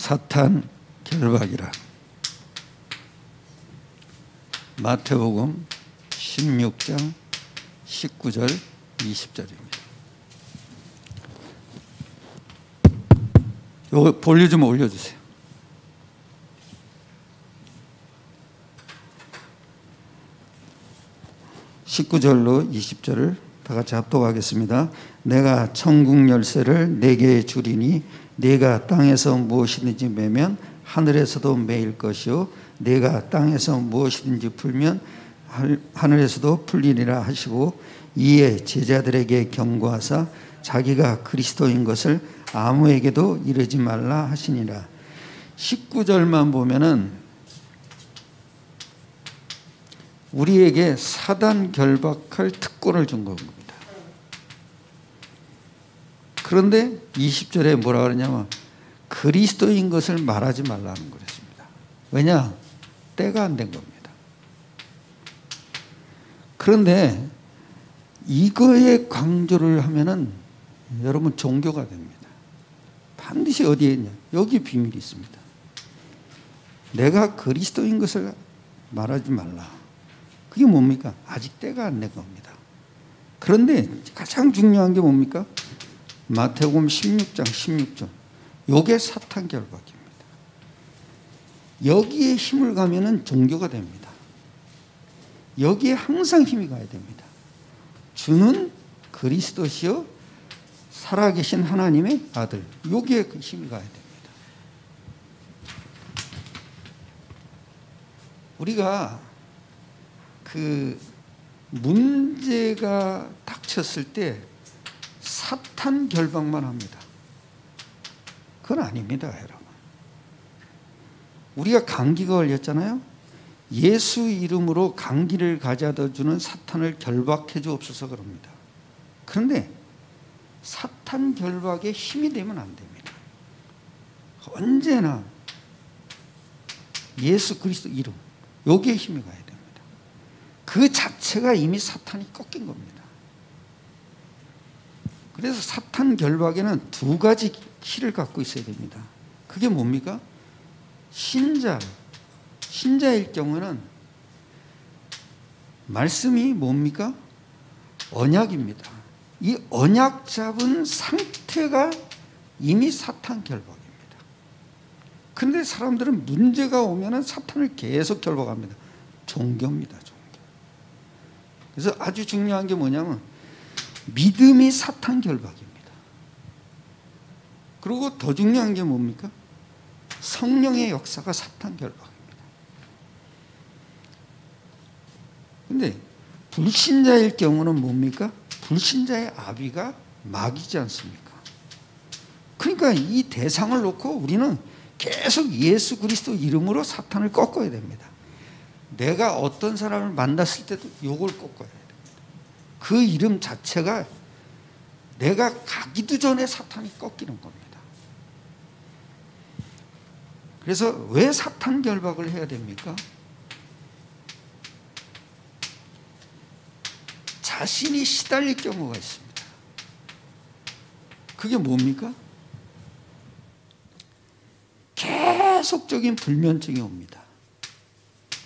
사탄 결박이라. 마태복음 16장 19절 20절입니다. 요 볼륨 좀 올려주세요. (19절로) (20절을) 다 같이 합독하겠습니다. 내가 천국 열쇠를 네게 주리니 네가 땅에서 무엇이든지 매면 하늘에서도 매일 것이요 네가 땅에서 무엇이든지 풀면 하늘에서도 풀리리라 하시고, 이에 제자들에게 경고하사 자기가 그리스도인 것을 아무에게도 이르지 말라 하시니라. 19절만 보면은 우리에게 사단 결박할 특권을 준 겁니다. 그런데 20절에 뭐라 그러냐면 그리스도인 것을 말하지 말라는 그랬습니다. 왜냐? 때가 안 된 겁니다. 그런데 이거에 강조를 하면은 여러분 종교가 됩니다. 반드시 어디에 있냐? 여기 비밀이 있습니다. 내가 그리스도인 것을 말하지 말라. 그게 뭡니까? 아직 때가 안 된 겁니다. 그런데 가장 중요한 게 뭡니까? 마태복음 16장 16절. 요게 사탄 결박입니다. 여기에 힘을 가면은 종교가 됩니다. 여기에 항상 힘이 가야 됩니다. 주는 그리스도시요 살아계신 하나님의 아들. 여기에 그 힘이 가야 됩니다. 우리가 그 문제가 닥쳤을 때 사탄 결박만 합니다. 그건 아닙니다, 여러분. 우리가 감기가 걸렸잖아요. 예수 이름으로 감기를 가져다 주는 사탄을 결박해 주옵소서 그럽니다. 그런데 사탄 결박에 힘이 되면 안 됩니다. 언제나 예수 그리스도 이름, 여기에 힘이 가야 됩니다. 그 자체가 이미 사탄이 꺾인 겁니다. 그래서 사탄 결박에는 두 가지 키를 갖고 있어야 됩니다. 그게 뭡니까? 신자일 경우는 말씀이 뭡니까? 언약입니다. 이 언약 잡은 상태가 이미 사탄 결박입니다. 그런데 사람들은 문제가 오면 사탄을 계속 결박합니다. 종교입니다. 종교. 그래서 아주 중요한 게 뭐냐면 믿음이 사탄 결박입니다. 그리고 더 중요한 게 뭡니까? 성령의 역사가 사탄 결박입니다. 근데 불신자일 경우는 뭡니까? 불신자의 아비가 마귀지 않습니까? 그러니까 이 대상을 놓고 우리는 계속 예수 그리스도 이름으로 사탄을 꺾어야 됩니다. 내가 어떤 사람을 만났을 때도 이걸 꺾어야 됩니다. 그 이름 자체가 내가 가기도 전에 사탄이 꺾이는 겁니다. 그래서 왜 사탄 결박을 해야 됩니까? 자신이 시달릴 경우가 있습니다. 그게 뭡니까? 계속적인 불면증이 옵니다.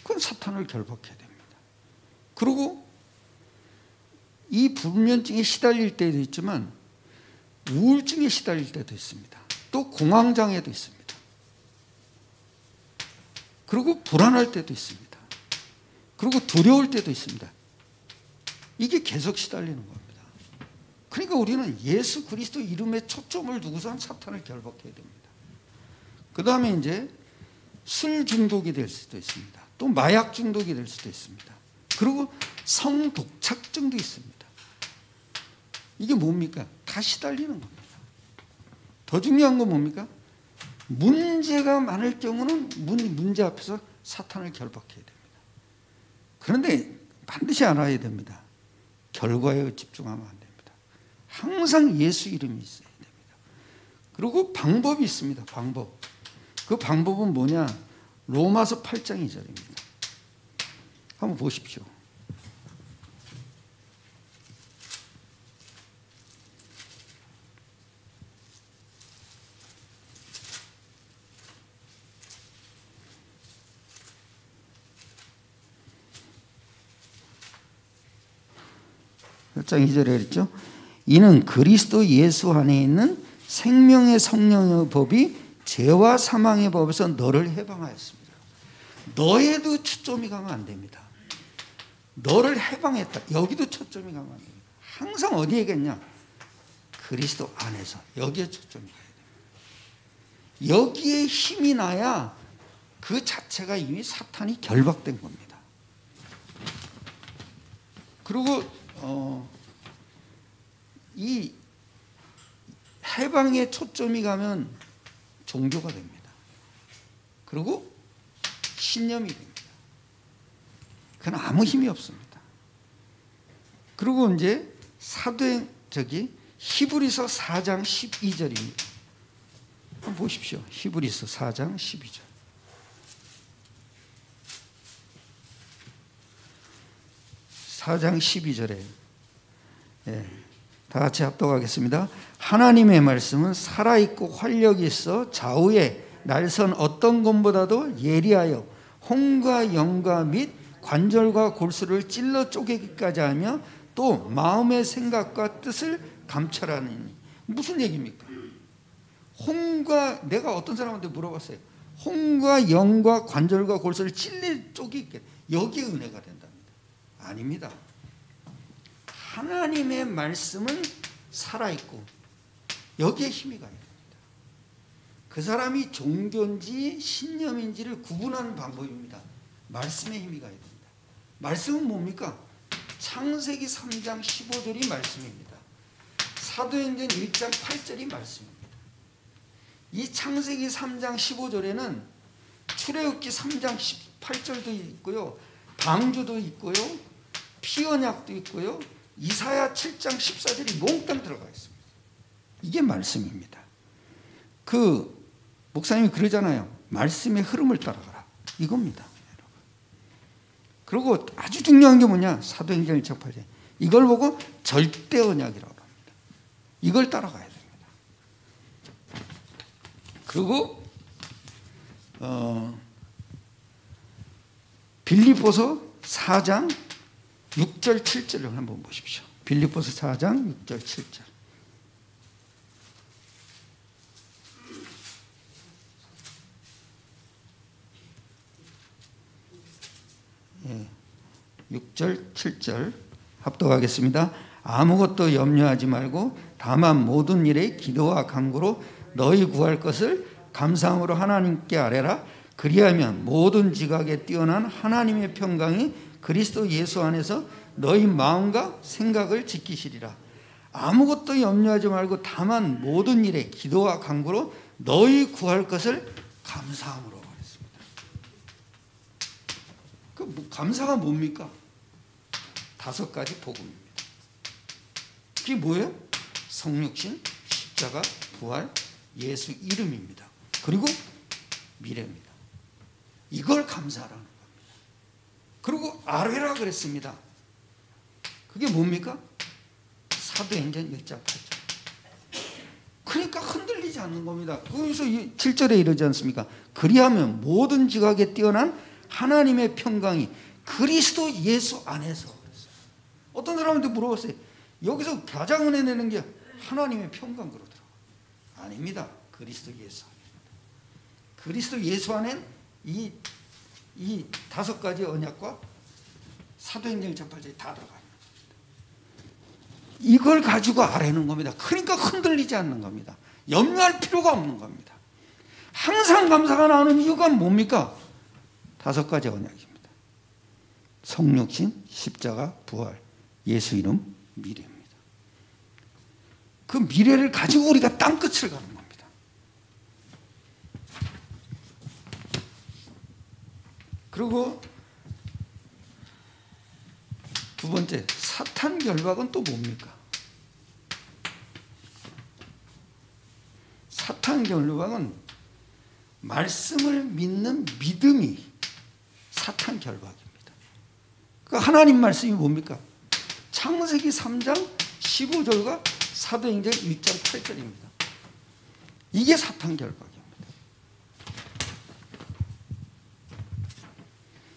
그건 사탄을 결박해야 됩니다. 그리고 이 불면증에 시달릴 때도 있지만 우울증에 시달릴 때도 있습니다. 또 공황장애도 있습니다. 그리고 불안할 때도 있습니다. 그리고 두려울 때도 있습니다. 이게 계속 시달리는 겁니다. 그러니까 우리는 예수 그리스도 이름에 초점을 두고선 사탄을 결박해야 됩니다. 그 다음에 이제 술 중독이 될 수도 있습니다. 또 마약 중독이 될 수도 있습니다. 그리고 성독착증도 있습니다. 이게 뭡니까? 다 시달리는 겁니다. 더 중요한 건 뭡니까? 문제가 많을 경우는 문제 앞에서 사탄을 결박해야 됩니다. 그런데 반드시 알아야 됩니다. 결과에 집중하면 안 됩니다. 항상 예수 이름이 있어야 됩니다. 그리고 방법이 있습니다. 방법. 그 방법은 뭐냐? 로마서 8장 2절입니다. 한번 보십시오. 8장 2절에 그랬죠. 이는 그리스도 예수 안에 있는 생명의 성령의 법이 죄와 사망의 법에서 너를 해방하였습니다. 너에도 초점이 가면 안 됩니다. 너를 해방했다. 여기도 초점이 가면 안 됩니다. 항상 어디에겠냐? 그리스도 안에서. 여기에 초점이 가야 됩니다. 여기에 힘이 나야 그 자체가 이미 사탄이 결박된 겁니다. 그리고 이 해방에 초점이 가면 종교가 됩니다. 그리고 신념이 됩니다. 그건 아무 힘이 없습니다. 그리고 이제 히브리서 4장 12절입니다. 한번 보십시오. 히브리서 4장 12절. (4장 12절에) 다 같이 합독하겠습니다. 하나님의 말씀은 살아있고 활력이 있어 좌우에 날선 어떤 것보다도 예리하여 혼과 영과 및 관절과 골수를 찔러 쪼개기까지 하며 또 마음의 생각과 뜻을 감찰하느니. 무슨 얘기입니까? 내가 어떤 사람한테 물어봤어요. 혼과 영과 관절과 골수를 찔러 쪼개기, 여기에 은혜가 된답니다. 아닙니다. 하나님의 말씀은 살아있고 여기에 힘이 가야 됩니다. 그 사람이 종교인지 신념인지를 구분하는 방법입니다. 말씀에 힘이 가야 됩니다. 말씀은 뭡니까? 창세기 3장 15절이 말씀입니다. 사도행전 1장 8절이 말씀입니다. 이 창세기 3장 15절에는 출애굽기 3장 18절도 있고요, 방주도 있고요, 피언약도 있고요, 이사야 7장 14절이 몽땅 들어가 있습니다. 이게 말씀입니다. 목사님이 그러잖아요. 말씀의 흐름을 따라가라. 이겁니다. 그리고 아주 중요한 게 뭐냐? 사도행전 1장 8절. 이걸 보고 절대 언약이라고 합니다. 이걸 따라가야 됩니다. 그리고 빌립보서 4장 6절 7절을 한번 보십시오. 빌립보서 4장 6절 7절. 예, 6절 7절 합독하겠습니다. 아무것도 염려하지 말고 다만 모든 일에 기도와 간구로 너희 구할 것을 감사함으로 하나님께 아뢰라. 그리하면 모든 지각에 뛰어난 하나님의 평강이 그리스도 예수 안에서 너희 마음과 생각을 지키시리라. 아무것도 염려하지 말고 다만 모든 일에 기도와 간구로 너희 구할 것을 감사함으로 하겠습니다. 감사가 뭡니까? 5가지 복음입니다. 그게 뭐예요? 성육신, 십자가, 부활, 예수 이름입니다. 그리고 미래입니다. 이걸 감사하라는 겁니다. 그리고 아뢰라 그랬습니다. 그게 뭡니까? 사도행전 1장 8절. 그러니까 흔들리지 않는 겁니다. 거기서 7절에 이러지 않습니까? 그리하면 모든 지각에 뛰어난 하나님의 평강이 그리스도 예수 안에서. 어떤 사람한테 물어봤어요. 여기서 가장 은혜 내는 게 하나님의 평강 그러더라고요. 아닙니다. 그리스도 예수 안입니다. 그리스도 예수 안엔 이 5가지 언약과 사도행전 1장 8절이 다 들어가요. 이걸 가지고 아뢰는 겁니다. 그러니까 흔들리지 않는 겁니다. 염려할 필요가 없는 겁니다. 항상 감사가 나오는 이유가 뭡니까? 5가지 언약입니다. 성육신, 십자가, 부활, 예수 이름, 미래입니다. 그 미래를 가지고 우리가 땅끝을 가는 겁니다. 그리고 두 번째, 사탄 결박은 또 뭡니까? 사탄 결박은 말씀을 믿는 믿음이 사탄 결박입니다. 그러니까 하나님 말씀이 뭡니까? 창세기 3장 15절과 사도행전 1장 8절입니다. 이게 사탄 결박입니다.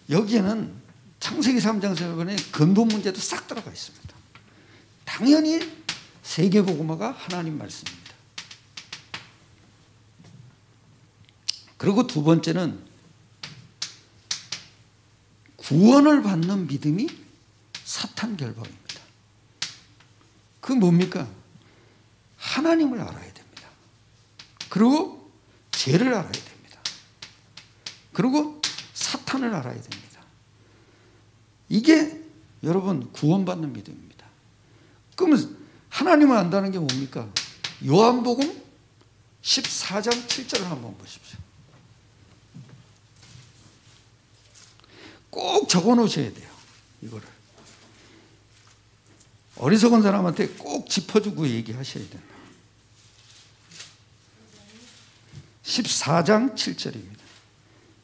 여기에는 창세기 3장 15절에 근본 문제도 싹 들어가 있습니다. 당연히 세계복음화가 하나님 말씀입니다. 그리고 두 번째는 구원을 받는 믿음이 사탄 결박입니다. 그 뭡니까? 하나님을 알아야 됩니다. 그리고 죄를 알아야 됩니다. 그리고 사탄을 알아야 됩니다. 이게 여러분 구원받는 믿음입니다. 그러면 하나님을 안다는 게 뭡니까? 요한복음 14장 7절을 한번 보십시오. 꼭 적어 놓으셔야 돼요. 이거를. 어리석은 사람한테 꼭 짚어주고 얘기하셔야 된다. 14장 7절입니다.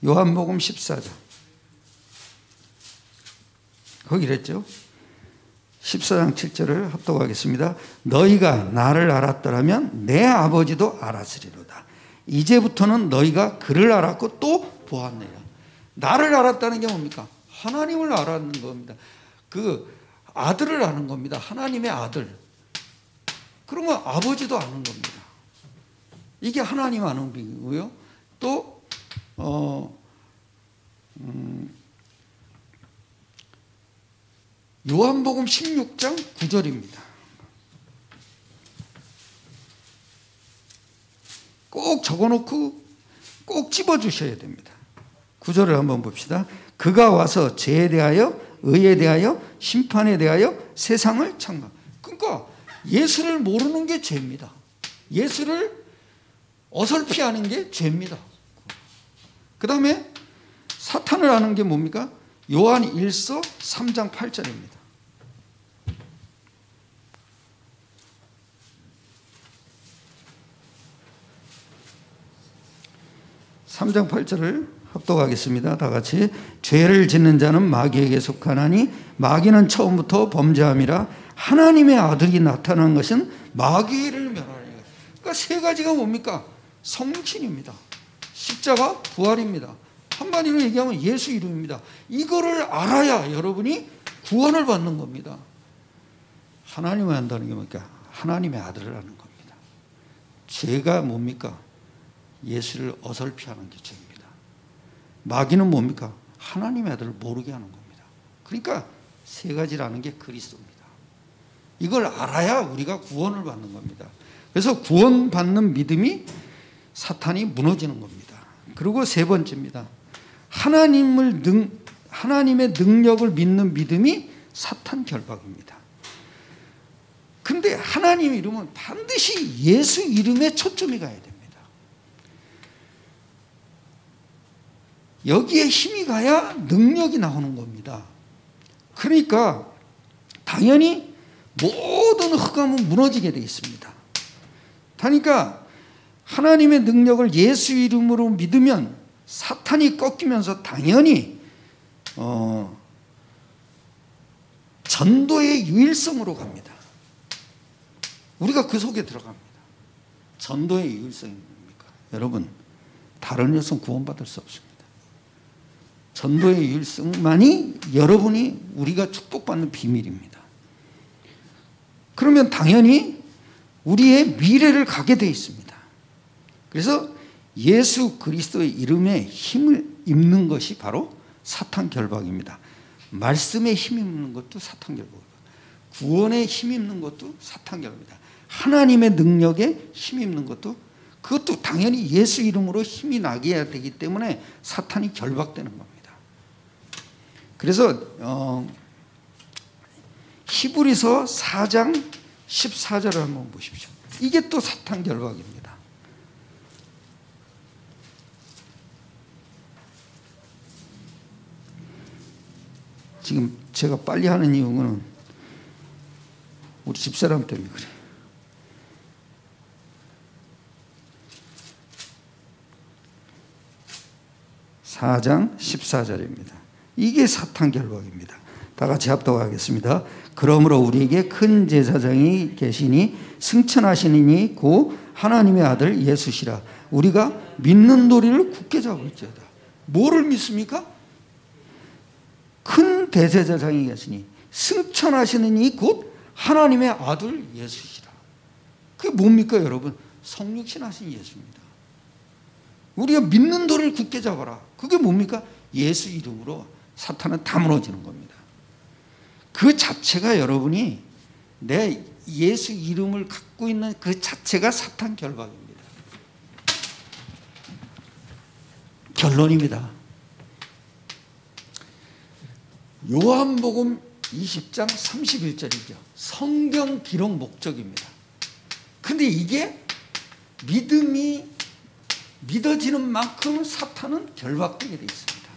요한복음 14장. 거기랬죠. 14장 7절을 합독하겠습니다. 너희가 나를 알았더라면 내 아버지도 알았으리로다. 이제부터는 너희가 그를 알았고 또 보았느니라. 나를 알았다는 게 뭡니까? 하나님을 알았는 겁니다. 그 아들을 아는 겁니다. 하나님의 아들. 그러면 아버지도 아는 겁니다. 이게 하나님 아는 비고요. 또 요한복음 16장 9절입니다. 꼭 적어놓고 꼭 집어주셔야 됩니다. 9절을 한번 봅시다. 그가 와서 죄에 대하여 의에 대하여 심판에 대하여 세상을 창조. 그러니까 예수를 모르는 게 죄입니다. 예수를 어설피하는 게 죄입니다. 그 다음에 사탄을 아는 게 뭡니까? 요한 1서 3장 8절입니다. (3장 8절을) 합독하겠습니다. 다 같이. 죄를 짓는 자는 마귀에게 속하나니 마귀는 처음부터 범죄함이라 하나님의 아들이 나타난 것은 마귀를 멸하리라. 그러니까 세 가지가 뭡니까? 성신입니다. 십자가, 부활입니다. 한마디로 얘기하면 예수 이름입니다. 이거를 알아야 여러분이 구원을 받는 겁니다. 하나님을 안다는 게 뭡니까? 하나님의 아들을 아는 겁니다. 죄가 뭡니까? 예수를 어설피하는 게 죄입니다. 마귀는 뭡니까? 하나님의 아들을 모르게 하는 겁니다. 그러니까 세 가지라는 게 그리스도입니다. 이걸 알아야 우리가 구원을 받는 겁니다. 그래서 구원받는 믿음이 사탄이 무너지는 겁니다. 그리고 세 번째입니다. 하나님의 능력을 믿는 믿음이 사탄 결박입니다. 근데 하나님 이름은 반드시 예수 이름에 초점이 가야 됩니다. 여기에 힘이 가야 능력이 나오는 겁니다. 그러니까 당연히 모든 흑암은 무너지게 되어 있습니다. 그러니까 하나님의 능력을 예수 이름으로 믿으면 사탄이 꺾이면서 당연히 전도의 유일성으로 갑니다. 우리가 그 속에 들어갑니다. 전도의 유일성이 뭡니까? 여러분, 다른 것은 구원받을 수 없습니다. 전도의 유일성만이 여러분이 우리가 축복받는 비밀입니다. 그러면 당연히 우리의 미래를 가게 되어 있습니다. 그래서 예수 그리스도의 이름에 힘을 입는 것이 바로 사탄 결박입니다. 말씀에 힘 입는 것도 사탄 결박입니다. 구원에 힘 입는 것도 사탄 결박입니다. 하나님의 능력에 힘 입는 것도 그것도 당연히 예수 이름으로 힘이 나게 해야 되기 때문에 사탄이 결박되는 겁니다. 그래서 히브리서 4장 14절을 한번 보십시오. 이게 또 사탄 결박입니다. 지금 제가 빨리 하는 이유는 우리 집사람 때문에 그래요. (4장 14절입니다) 이게 사탄 결박입니다. 다 같이 합독하겠습니다. 그러므로 우리에게 큰 제사장이 계시니 승천하시니 곧 하나님의 아들 예수시라. 우리가 믿는 도리를 굳게 잡을지어다. 뭐를 믿습니까? 큰 대제사장이 계시니 승천하시는 이 곧 하나님의 아들 예수시라. 그게 뭡니까 여러분? 성육신 하신 예수입니다. 우리가 믿는 돌을 굳게 잡아라. 그게 뭡니까? 예수 이름으로 사탄은 다 무너지는 겁니다. 그 자체가 여러분이 내 예수 이름을 갖고 있는 그 자체가 사탄 결박입니다. 결론입니다. 요한복음 20장 31절이죠. 성경 기록 목적입니다. 근데 이게 믿음이 믿어지는 만큼 사탄은 결박되게 되어 있습니다.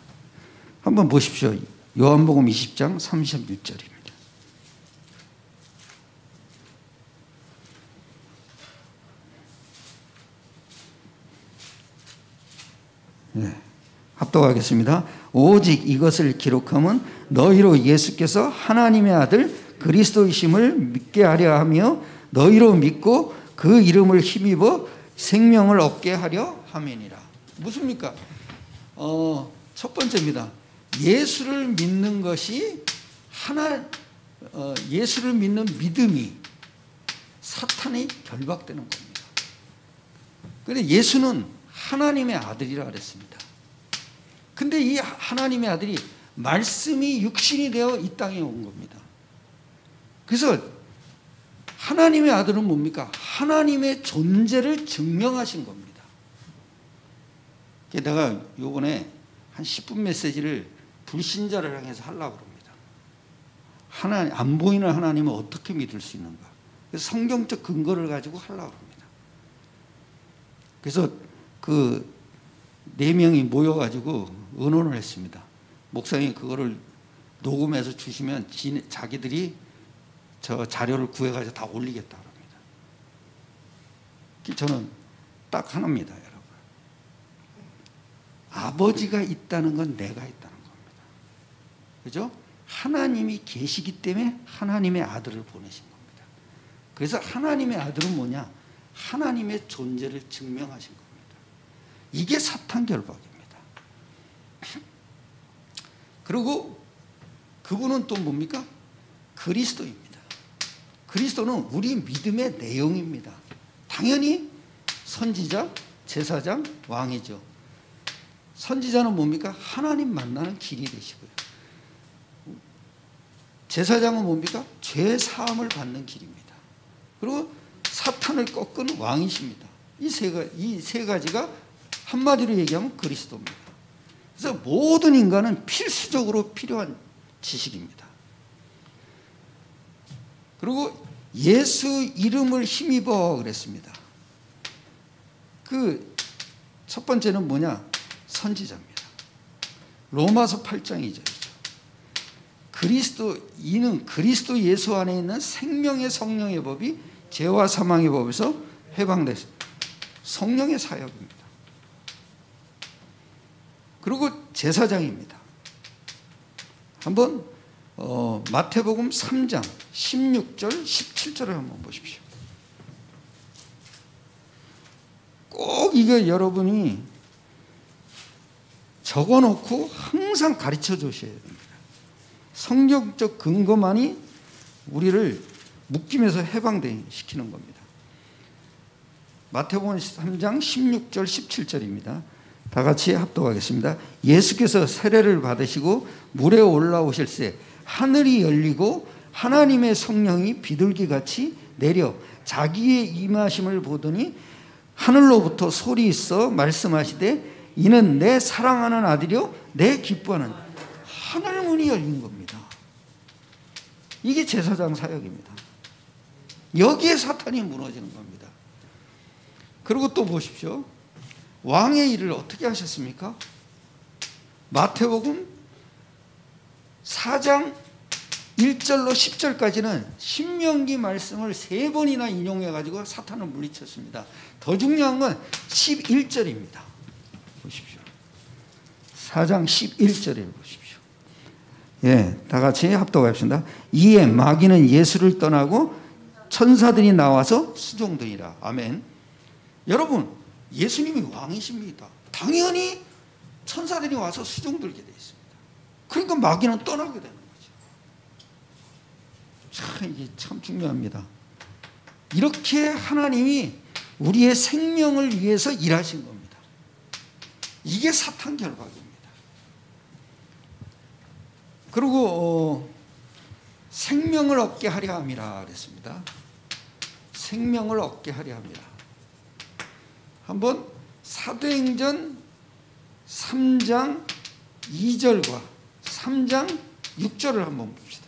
한번 보십시오. 요한복음 20장 31절입니다. 네, 합독하겠습니다. 오직 이것을 기록함은 너희로 예수께서 하나님의 아들 그리스도이심을 믿게 하려 하며 너희로 믿고 그 이름을 힘입어 생명을 얻게 하려 함이니라. 무슨입니까? 첫 번째입니다. 예수를 믿는 것이 예수를 믿는 믿음이 사탄이 결박되는 겁니다. 그런데 예수는 하나님의 아들이라 그랬습니다. 근데 이 하나님의 아들이 말씀이 육신이 되어 이 땅에 온 겁니다. 그래서 하나님의 아들은 뭡니까? 하나님의 존재를 증명하신 겁니다. 내가 요번에 한 10분 메시지를 불신자를 향해서 하려고 합니다. 안 보이는 하나님을 어떻게 믿을 수 있는가? 그래서 성경적 근거를 가지고 하려고 합니다. 그래서 그 4명이 모여가지고 의논을 했습니다. 목사님이 그거를 녹음해서 주시면 자기들이 저 자료를 구해가지고 다 올리겠다 합니다. 저는 딱 하나입니다, 여러분. 아버지가 있다는 건 내가 있다는 겁니다. 그죠? 하나님이 계시기 때문에 하나님의 아들을 보내신 겁니다. 그래서 하나님의 아들은 뭐냐? 하나님의 존재를 증명하신 겁니다. 이게 사탄 결박입니다. 그리고 그분은 또 뭡니까? 그리스도입니다. 그리스도는 우리 믿음의 내용입니다. 당연히 선지자, 제사장, 왕이죠. 선지자는 뭡니까? 하나님 만나는 길이 되시고요. 제사장은 뭡니까? 죄 사함을 받는 길입니다. 그리고 사탄을 꺾은 왕이십니다. 이 세 가지가 한마디로 얘기하면 그리스도입니다. 그래서 모든 인간은 필수적으로 필요한 지식입니다. 그리고 예수 이름을 힘입어 그랬습니다. 그 첫 번째는 뭐냐? 선지자입니다. 로마서 8장 2절이죠. 이는 그리스도 예수 안에 있는 생명의 성령의 법이 죄와 사망의 법에서 해방됐습니다. 성령의 사역입니다. 그리고 제사장입니다. 한번 마태복음 3장 16절 17절을 한번 보십시오. 꼭 이거 여러분이 적어놓고 항상 가르쳐 주셔야 됩니다. 성경적 근거만이 우리를 묶임에서 해방시키는 겁니다. 마태복음 3장 16절 17절입니다. 다 같이 합독하겠습니다. 예수께서 세례를 받으시고 물에 올라오실 때 하늘이 열리고 하나님의 성령이 비둘기같이 내려 자기의 임하심을 보더니 하늘로부터 소리 있어 말씀하시되 이는 내 사랑하는 아들이요 내 기뻐하는. 하늘문이 열린 겁니다. 이게 제사장 사역입니다. 여기에 사탄이 무너지는 겁니다. 그리고 또 보십시오. 왕의 일을 어떻게 하셨습니까? 마태복음 4장 1절로 10절까지는 신명기 말씀을 3번이나 인용해가지고 사탄을 물리쳤습니다. 더 중요한 건 11절입니다. 보십시오. 4장 11절에 보십시오. 예, 다 같이 합독하겠습니다. 이에 마귀는 예수를 떠나고 천사들이 나와서 수종되니라. 아멘. 여러분, 예수님이 왕이십니다. 당연히 천사들이 와서 수종들게 되어 있습니다. 그러니까 마귀는 떠나게 되는 거죠. 이게 참 중요합니다. 이렇게 하나님이 우리의 생명을 위해서 일하신 겁니다. 이게 사탄 결박입니다. 그리고 생명을 얻게 하려 함이라 그랬습니다. 생명을 얻게 하려 합니다. 한번 사도행전 3장 2절과 3장 6절을 한번 봅시다.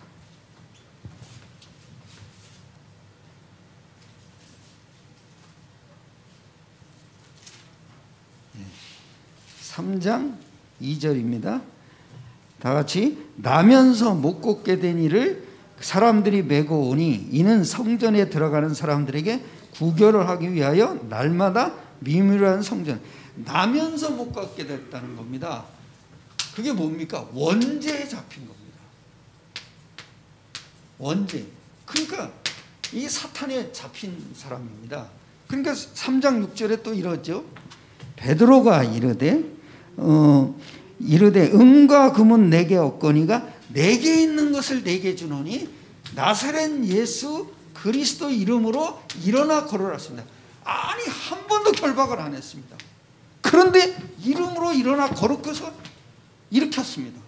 3장 2절입니다. 다 같이 나면서 못 걷게 된 이를 사람들이 메고 오니 이는 성전에 들어가는 사람들에게 구결을 하기 위하여 날마다 미묘한 성전. 나면서 못 걷게 됐다는 겁니다. 그게 뭡니까? 원죄에 잡힌 겁니다. 원죄. 그러니까 이 사탄에 잡힌 사람입니다. 그러니까 3장 6절에 또 이러죠. 베드로가 이르되 은과 금은 내게 없거니가 내게 있는 것을 내게 주노니 나사렛 예수 그리스도 이름으로 일어나 걸어랐습니다. 아니 한 번도 결박을 안 했습니다. 그런데 이름으로 일어나 걸어서 일으켰습니다.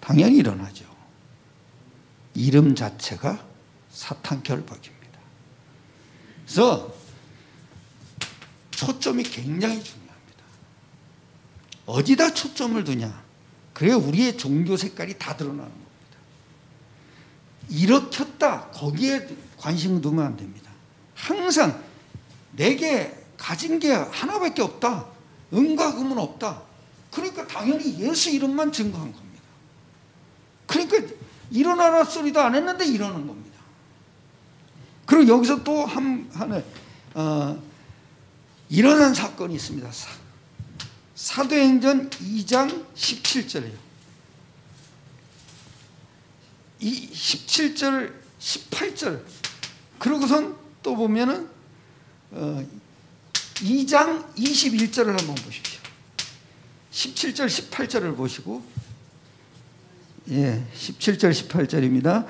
당연히 일어나죠. 이름 자체가 사탄 결박입니다. 그래서 초점이 굉장히 중요합니다. 어디다 초점을 두냐? 그래야 우리의 종교 색깔이 다 드러나는 겁니다. 일으켰다, 거기에 관심 두면 안 됩니다. 항상 내게 가진 게 하나밖에 없다. 은과 금은 없다. 그러니까 당연히 예수 이름만 증거한 겁니다. 그러니까 일어나라 소리도 안 했는데 이러는 겁니다. 그리고 여기서 또 하나 일어난 사건이 있습니다. 사도행전 2장 17절이에요. 이 17절, 18절. 그러고선 또 보면은 2장 21절을 한번 보십시오. 17절, 18절을 보시고, 17절, 18절입니다.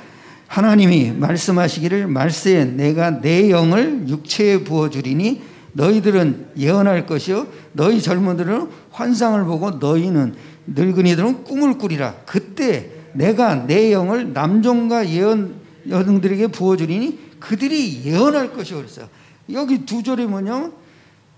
하나님이 말씀하시기를 말세에 내가 내 영을 육체에 부어주리니 너희들은 예언할 것이요 너희 젊은들은 환상을 보고 너희는 늙은이들은 꿈을 꾸리라. 그때 내가 내 영을 남종과 여종들에게 부어주리니 그들이 예언할 것이요 그랬어요. 여기 두 절이 뭐냐면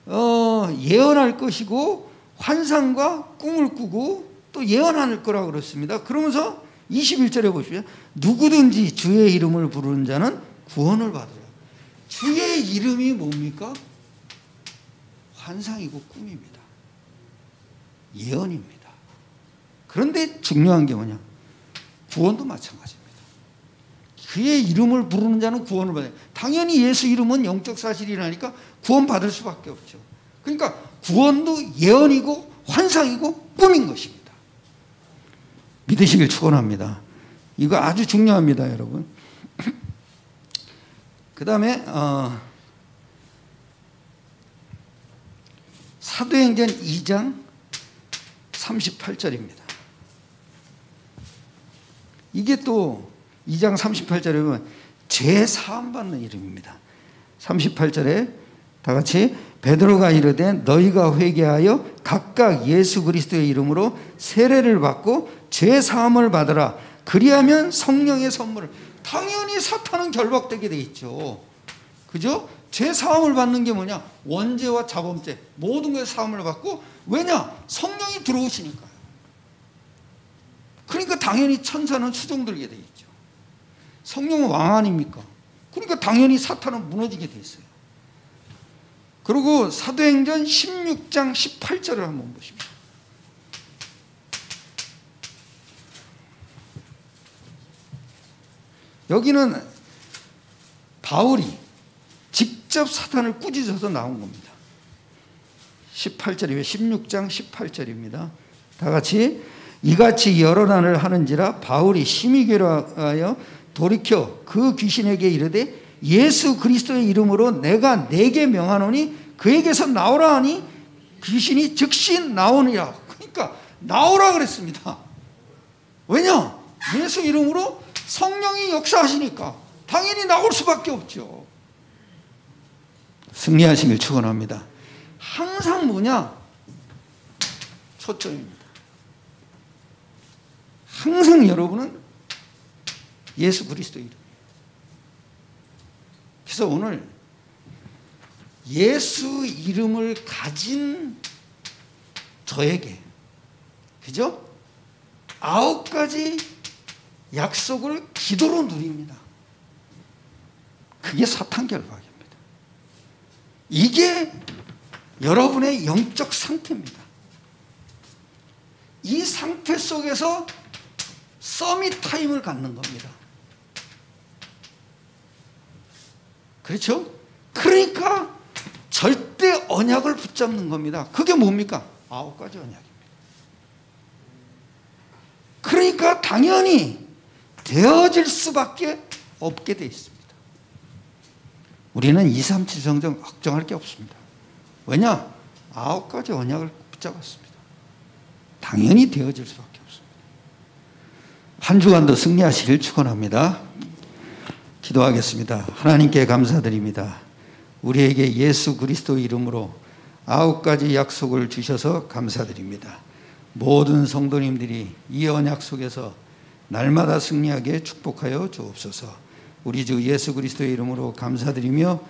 예언할 것이고 환상과 꿈을 꾸고 또 예언할 거라고 그랬습니다. 그러면서 21절에 보십시오. 누구든지 주의 이름을 부르는 자는 구원을 받으라. 주의 이름이 뭡니까? 환상이고 꿈입니다. 예언입니다. 그런데 중요한 게 뭐냐? 구원도 마찬가지입니다. 그의 이름을 부르는 자는 구원을 받아요. 당연히 예수 이름은 영적 사실이라니까 구원 받을 수밖에 없죠. 그러니까 구원도 예언이고 환상이고 꿈인 것입니다. 믿으시길 축원합니다. 이거 아주 중요합니다, 여러분. 그 다음에 사도행전 2장 38절입니다. 이게 또 2장 38절에 보면 죄 사함 받는 이름입니다. 38절에 다 같이 베드로가 이르되 너희가 회개하여 각각 예수 그리스도의 이름으로 세례를 받고 죄 사함을 받으라. 그리하면 성령의 선물을. 당연히 사탄은 결박되게 돼 있죠. 그죠? 죄 사함을 받는 게 뭐냐? 원죄와 자범죄 모든 것에 사함을 받고, 왜냐? 성령이 들어오시니까요. 그러니까 당연히 천사는 수종들게 돼 있죠. 성령은 왕 아닙니까? 그러니까 당연히 사탄은 무너지게 돼 있어요. 그리고 사도행전 16장 18절을 한번 보십시오. 여기는 바울이 직접 사탄을 꾸짖어서 나온 겁니다. 18절이에요. 16장 18절입니다. 다 같이 이같이 여러 난을 하는지라 바울이 심히 괴로워하여 돌이켜 그 귀신에게 이르되 예수 그리스도의 이름으로 내가 네게 명하노니 그에게서 나오라 하니 귀신이 즉시 나오니라. 그러니까 나오라 그랬습니다. 왜냐? 예수 이름으로 성령이 역사하시니까 당연히 나올 수밖에 없죠. 승리하시길 축원합니다. 항상 뭐냐? 초점입니다. 항상 여러분은 예수 그리스도 이름이에요. 그래서 오늘 예수 이름을 가진 저에게, 그죠? 9가지 약속을 기도로 누립니다. 그게 사탄 결박입니다. 이게 여러분의 영적 상태입니다. 이 상태 속에서 서밋 타임을 갖는 겁니다. 그렇죠? 그러니까 절대 언약을 붙잡는 겁니다. 그게 뭡니까? 9가지 언약입니다. 그러니까 당연히 되어질 수밖에 없게 돼 있습니다. 우리는 237 성경 걱정할 게 없습니다. 왜냐? 9가지 언약을 붙잡았습니다. 당연히 되어질 수밖에 없습니다. 한 주간도 승리하시길 축원합니다. 기도하겠습니다. 하나님께 감사드립니다. 우리에게 예수 그리스도 이름으로 9가지 약속을 주셔서 감사드립니다. 모든 성도님들이 이 언약 속에서 날마다 승리하게 축복하여 주옵소서. 우리 주 예수 그리스도의 이름으로 감사드리며